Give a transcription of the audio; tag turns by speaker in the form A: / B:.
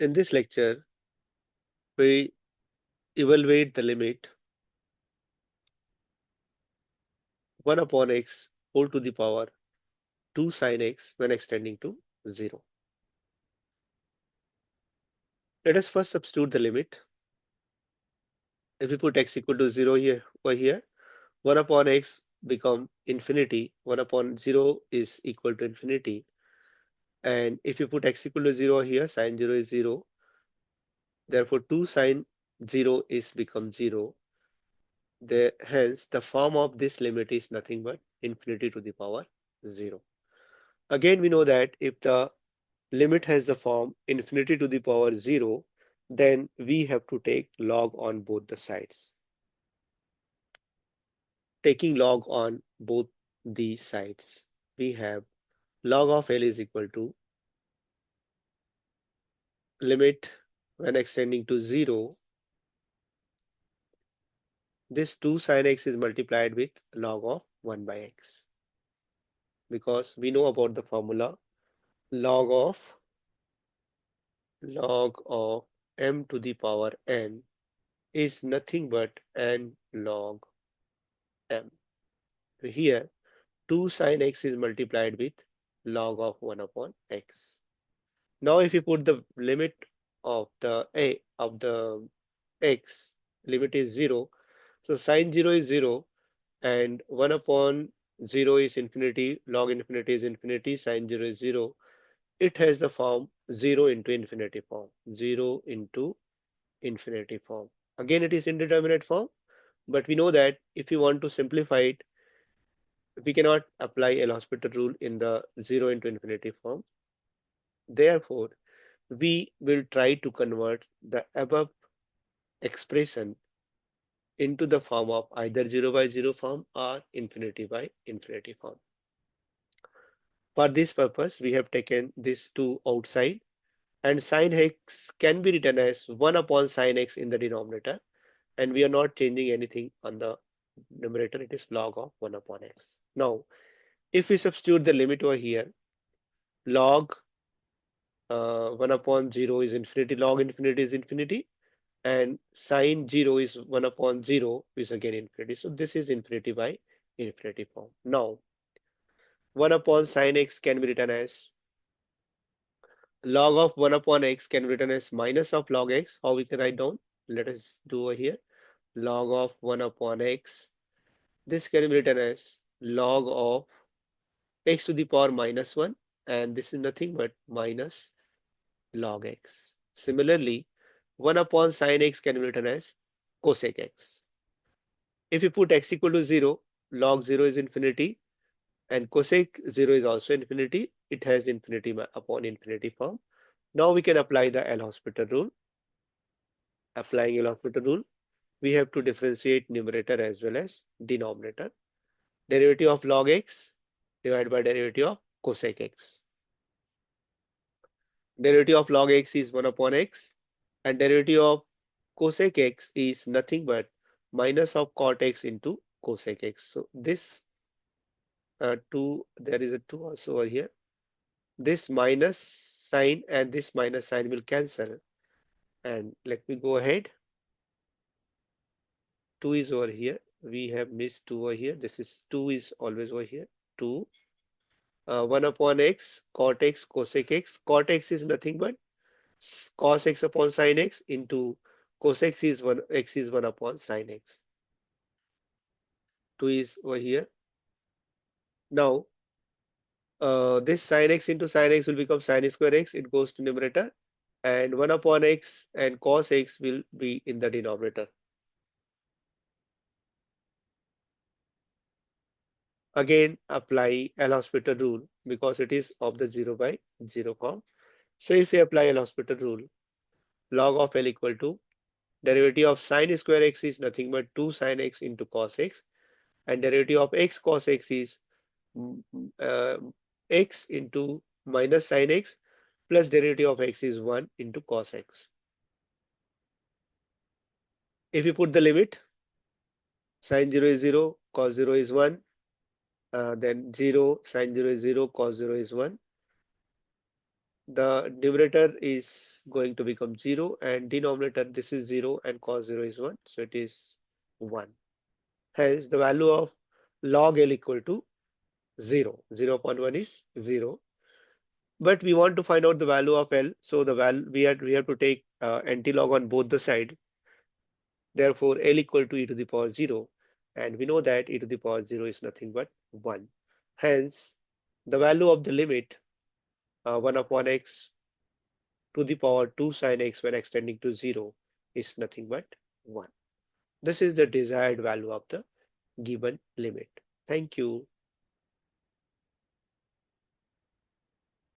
A: In this lecture, we evaluate the limit 1 upon x whole to the power 2 sine x when extending to 0. Let us first substitute the limit. If we put x equal to 0 here, over here, 1 upon x become infinity, 1 upon 0 is equal to infinity. And if you put x equal to 0 here, sine 0 is 0. Therefore, 2 sine 0 is become 0. Hence, the form of this limit is nothing but infinity to the power 0. Again, we know that if the limit has the form infinity to the power 0, then we have to take log on both the sides. Taking log on both the sides, we have log of L is equal to limit when extending to 0. This 2 sine x is multiplied with log of 1 by x, because we know about the formula log of m to the power n is nothing but n log m. So here 2 sine x is multiplied with log of 1 upon x. Now if you put the limit of the x, limit is 0, so sine 0 is 0 and 1 upon 0 is infinity, log infinity is infinity, sine 0 is 0. It has the form 0 into infinity form, 0 into infinity form. Again, it is indeterminate form, but we know that if you want to simplify it, we cannot apply L'Hospital rule in the 0 into infinity form. Therefore, we will try to convert the above expression into the form of either 0 by 0 form or infinity by infinity form. For this purpose, we have taken this 2 outside, and sine x can be written as 1 upon sine x in the denominator, and we are not changing anything on the numerator. It is log of 1 upon x. Now, if we substitute the limit over here, log 1 upon 0 is infinity, log infinity is infinity, and sine 0 is 1 upon 0 is again infinity. So this is infinity by infinity form. Now, 1 upon sine x can be written as log of 1 upon x can be written as minus of log x. How we can write down? Let us do over here. Log of 1 upon x. This can be written as log of x to the power minus 1, and this is nothing but minus log x. Similarly, 1 upon sine x can be written as cosec x. If you put x equal to 0, log 0 is infinity, and cosec 0 is also infinity. It has infinity upon infinity form. Now we can apply the L'Hospital rule. Applying L'Hospital rule, we have to differentiate numerator as well as denominator. Derivative of log x divided by derivative of cosec x. Derivative of log x is 1 upon x, and derivative of cosec x is nothing but minus of cot x into cosec x. So this 2, there is a 2 also over here. This minus sign and this minus sign will cancel. And let me go ahead. 2 is over here. We have missed 2 over here. This is 2 is always over here. 2. 1 upon x, cot x, cosec x. Cot x is nothing but cos x upon sin x into cos x is 1, x is 1 upon sin x. 2 is over here. Now, this sin x into sin x will become sin square x. It goes to numerator. And 1 upon x and cos x will be in the denominator. Again, apply L'Hospital rule because it is of the 0 by 0 form. So if we apply L'Hospital rule, log of L equal to derivative of sin square x is nothing but 2 sin x into cos x, and derivative of x cos x is uh, x into minus sin x plus derivative of x is 1 into cos x. If you put the limit, sin 0 is 0, cos 0 is 1, then 0, sin 0 is 0, cos 0 is 1. the numerator is going to become 0 and denominator this is 0 and cos 0 is 1. So it is 1. Hence the value of log L equal to 0. 0 upon 1 is 0. But we want to find out the value of L. So the value we have to take anti-log on both the sides. Therefore, L equal to e to the power 0. And we know that e to the power 0 is nothing but 1. Hence, the value of the limit 1 upon x to the power 2 sine x when extending to 0 is nothing but 1. This is the desired value of the given limit. Thank you.